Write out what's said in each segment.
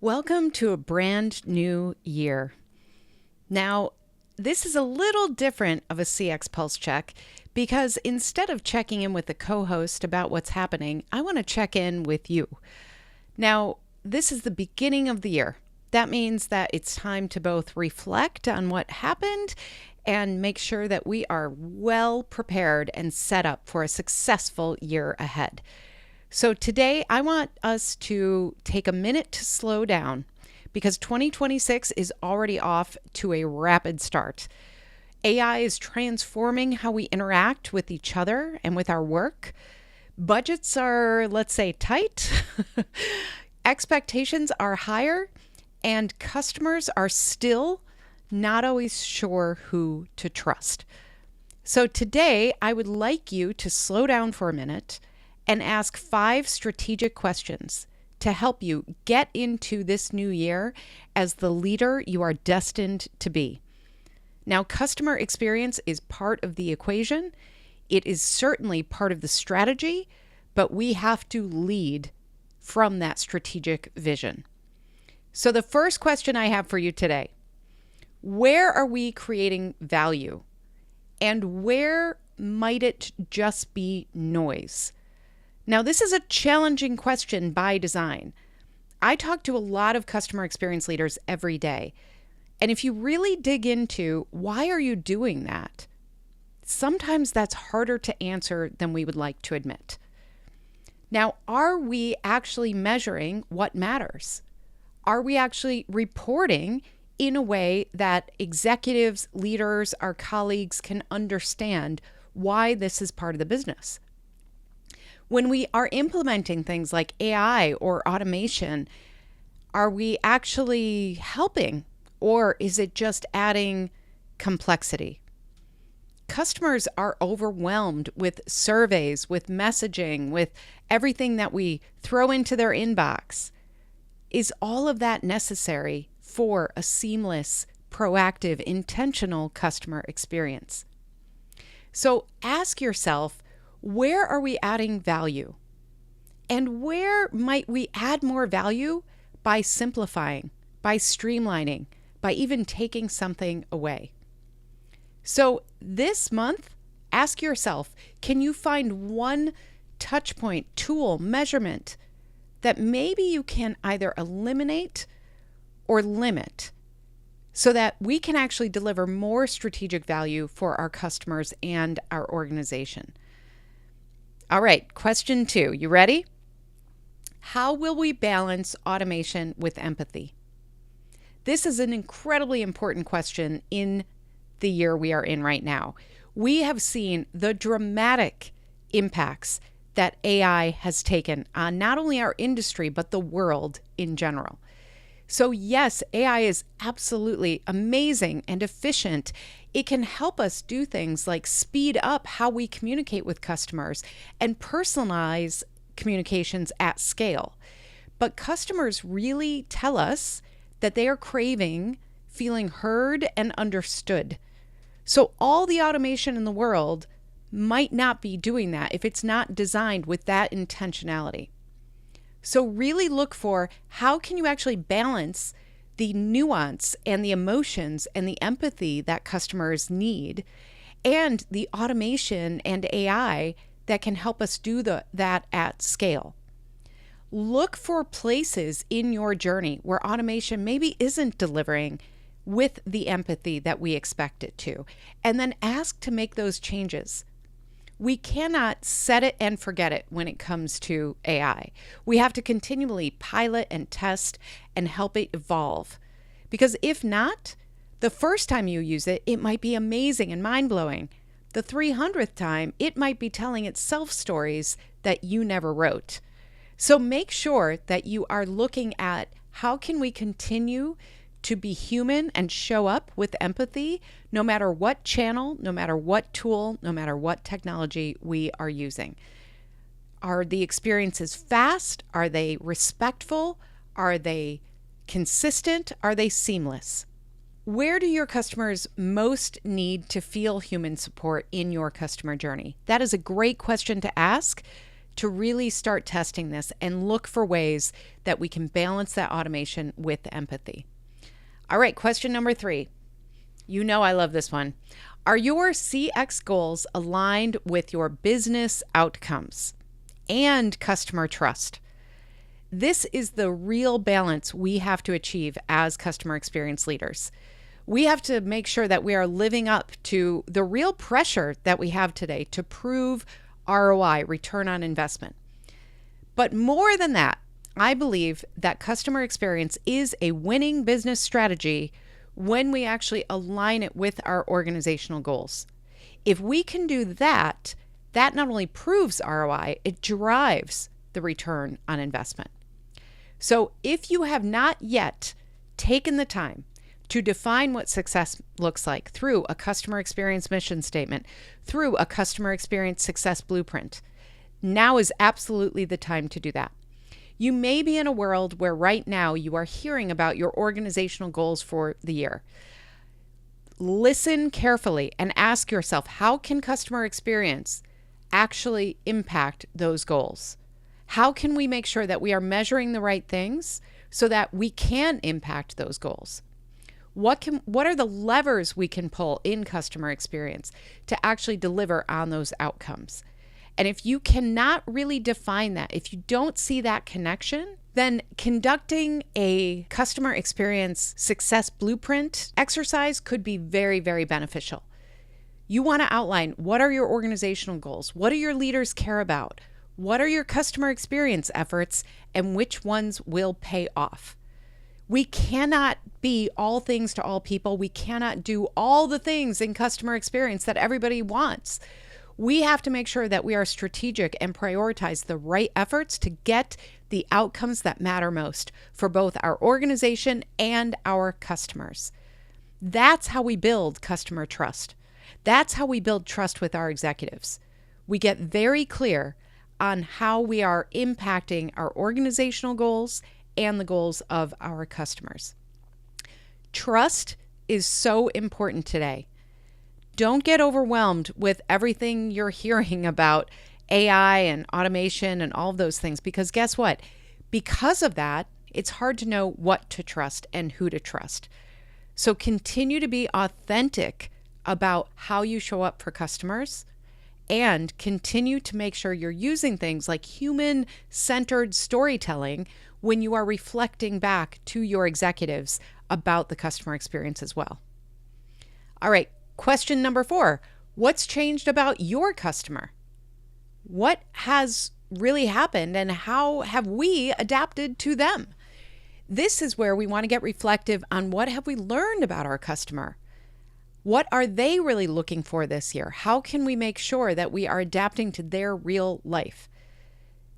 Welcome to a brand new year. Now, this is a little different of a CX Pulse check because instead of checking in with the co-host about what's happening, I want to check in with you. Now, this is the beginning of the year. That means that it's time to both reflect on what happened and make sure that we are well prepared and set up for a successful year ahead. So today I want us to take a minute to slow down because 2026 is already off to a rapid start. AI is transforming how we interact with each other and with our work. Budgets are, let's say, tight. Expectations are higher, and customers are still not always sure who to trust. So today I would like you to slow down for a minute and ask 5 strategic questions to help you get into this new year as the leader you are destined to be. Now, customer experience is part of the equation. It is certainly part of the strategy, but we have to lead from that strategic vision. So the first question I have for you today, where are we creating value? And where might it just be noise? Now, this is a challenging question by design. I talk to a lot of customer experience leaders every day. And if you really dig into why are you doing that, sometimes that's harder to answer than we would like to admit. Now, are we actually measuring what matters? Are we actually reporting in a way that executives, leaders, our colleagues can understand why this is part of the business? When we are implementing things like AI or automation, are we actually helping, or is it just adding complexity? Customers are overwhelmed with surveys, with messaging, with everything that we throw into their inbox. Is all of that necessary for a seamless, proactive, intentional customer experience? So ask yourself, where are we adding value? And where might we add more value by simplifying, by streamlining, by even taking something away? So this month, ask yourself, can you find one touch point, tool, measurement that maybe you can either eliminate or limit so that we can actually deliver more strategic value for our customers and our organization? All right, question 2. You ready? How will we balance automation with empathy? This is an incredibly important question in the year we are in right now. We have seen the dramatic impacts that AI has taken on not only our industry, but the world in general. So yes, AI is absolutely amazing and efficient. It can help us do things like speed up how we communicate with customers and personalize communications at scale. But customers really tell us that they are craving feeling heard and understood. So all the automation in the world might not be doing that if it's not designed with that intentionality. So really look for how can you actually balance the nuance and the emotions and the empathy that customers need and the automation and AI that can help us do that at scale. Look for places in your journey where automation maybe isn't delivering with the empathy that we expect it to, and then ask to make those changes. We cannot set it and forget it when it comes to AI. We have to continually pilot and test and help it evolve. Because if not, the first time you use it, it might be amazing and mind-blowing. The 300th time, it might be telling itself stories that you never wrote. So make sure that you are looking at how can we continue to be human and show up with empathy, no matter what channel, no matter what tool, no matter what technology we are using. Are the experiences fast? Are they respectful? Are they consistent? Are they seamless? Where do your customers most need to feel human support in your customer journey? That is a great question to ask to really start testing this and look for ways that we can balance that automation with empathy. All right, question number 3. You know I love this one. Are your CX goals aligned with your business outcomes and customer trust? This is the real balance we have to achieve as customer experience leaders. We have to make sure that we are living up to the real pressure that we have today to prove ROI, return on investment. But more than that, I believe that customer experience is a winning business strategy when we actually align it with our organizational goals. If we can do that, that not only proves ROI, it drives the return on investment. So if you have not yet taken the time to define what success looks like through a customer experience mission statement, through a customer experience success blueprint, now is absolutely the time to do that. You may be in a world where right now you are hearing about your organizational goals for the year. Listen carefully and ask yourself, how can customer experience actually impact those goals? How can we make sure that we are measuring the right things so that we can impact those goals? What are the levers we can pull in customer experience to actually deliver on those outcomes? And if you cannot really define that, if you don't see that connection, then conducting a customer experience success blueprint exercise could be very, very beneficial. You want to outline, what are your organizational goals? What do your leaders care about? What are your customer experience efforts, and which ones will pay off? We cannot be all things to all people. We cannot do all the things in customer experience that everybody wants. We have to make sure that we are strategic and prioritize the right efforts to get the outcomes that matter most for both our organization and our customers. That's how we build customer trust. That's how we build trust with our executives. We get very clear on how we are impacting our organizational goals and the goals of our customers. Trust is so important today. Don't get overwhelmed with everything you're hearing about AI and automation and all of those things, because guess what? Because of that, it's hard to know what to trust and who to trust. So continue to be authentic about how you show up for customers, and continue to make sure you're using things like human-centered storytelling when you are reflecting back to your executives about the customer experience as well. All right, question number 4. What's changed about your customer? What has really happened, and how have we adapted to them? This is where we want to get reflective on what have we learned about our customer. What are they really looking for this year? How can we make sure that we are adapting to their real life?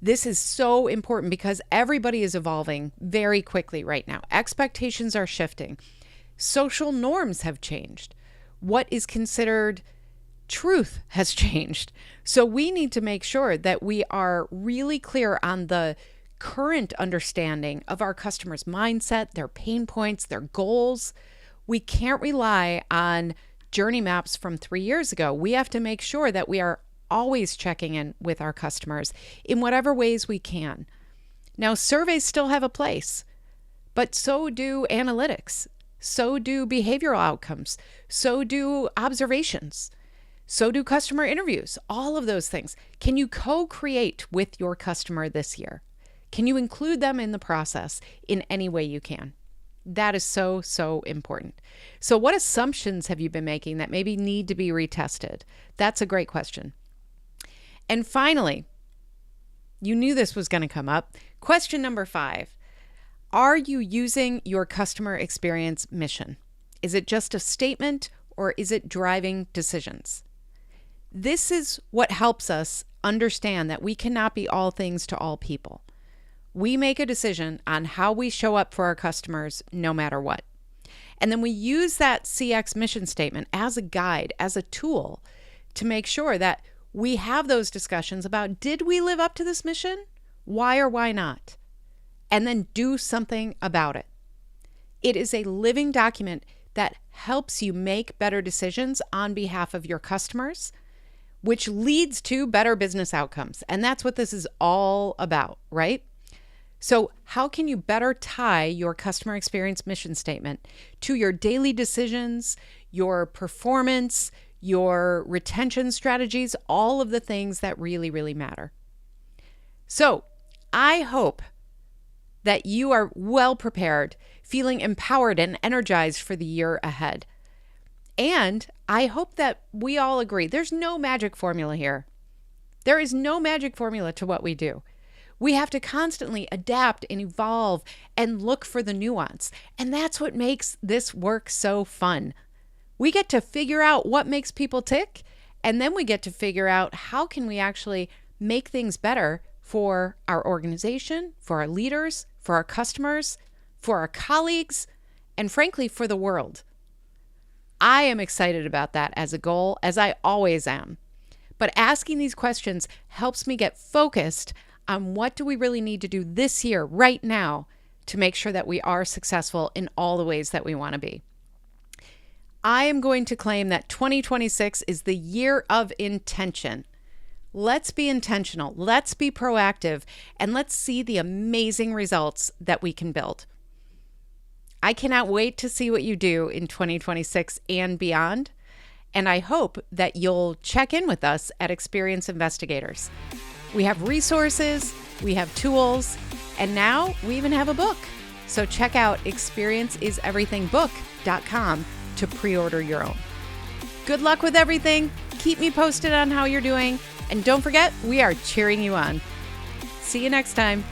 This is so important because everybody is evolving very quickly right now. Expectations are shifting. Social norms have changed. What is considered truth has changed. So we need to make sure that we are really clear on the current understanding of our customers' mindset, their pain points, their goals. We can't rely on journey maps from 3 years ago. We have to make sure that we are always checking in with our customers in whatever ways we can. Now, surveys still have a place, but so do analytics. So do behavioral outcomes. So do observations. So do customer interviews. All of those things. Can you co-create with your customer this year? Can you include them in the process in any way you can? That is so, so important. So what assumptions have you been making that maybe need to be retested? That's a great question. And finally, you knew this was going to come up. Question number 5. Are you using your customer experience mission? Is it just a statement, or is it driving decisions? This is what helps us understand that we cannot be all things to all people. We make a decision on how we show up for our customers no matter what. And then we use that CX mission statement as a guide, as a tool to make sure that we have those discussions about, did we live up to this mission? Why or why not? And then do something about it. It is a living document that helps you make better decisions on behalf of your customers. which leads to better business outcomes. And that's what this is all about, right? So how can you better tie your customer experience mission statement to your daily decisions, your performance, your retention strategies, all of the things that really, really matter? So I hope that you are well prepared, feeling empowered and energized for the year ahead. And I hope that we all agree there's no magic formula here. There is no magic formula to what we do. We have to constantly adapt and evolve and look for the nuance. And that's what makes this work so fun. We get to figure out what makes people tick, and then we get to figure out how can we actually make things better for our organization, for our leaders, for our customers, for our colleagues, and frankly, for the world. I am excited about that as a goal, as I always am. But asking these questions helps me get focused on what do we really need to do this year, right now, to make sure that we are successful in all the ways that we want to be. I am going to claim that 2026 is the year of intention. Let's be intentional, let's be proactive, and let's see the amazing results that we can build. I cannot wait to see what you do in 2026 and beyond, and I hope that you'll check in with us at Experience Investigators. We have resources, we have tools, and now we even have a book. So check out experienceiseverythingbook.com to pre-order your own. Good luck with everything. Keep me posted on how you're doing. And don't forget, we are cheering you on. See you next time.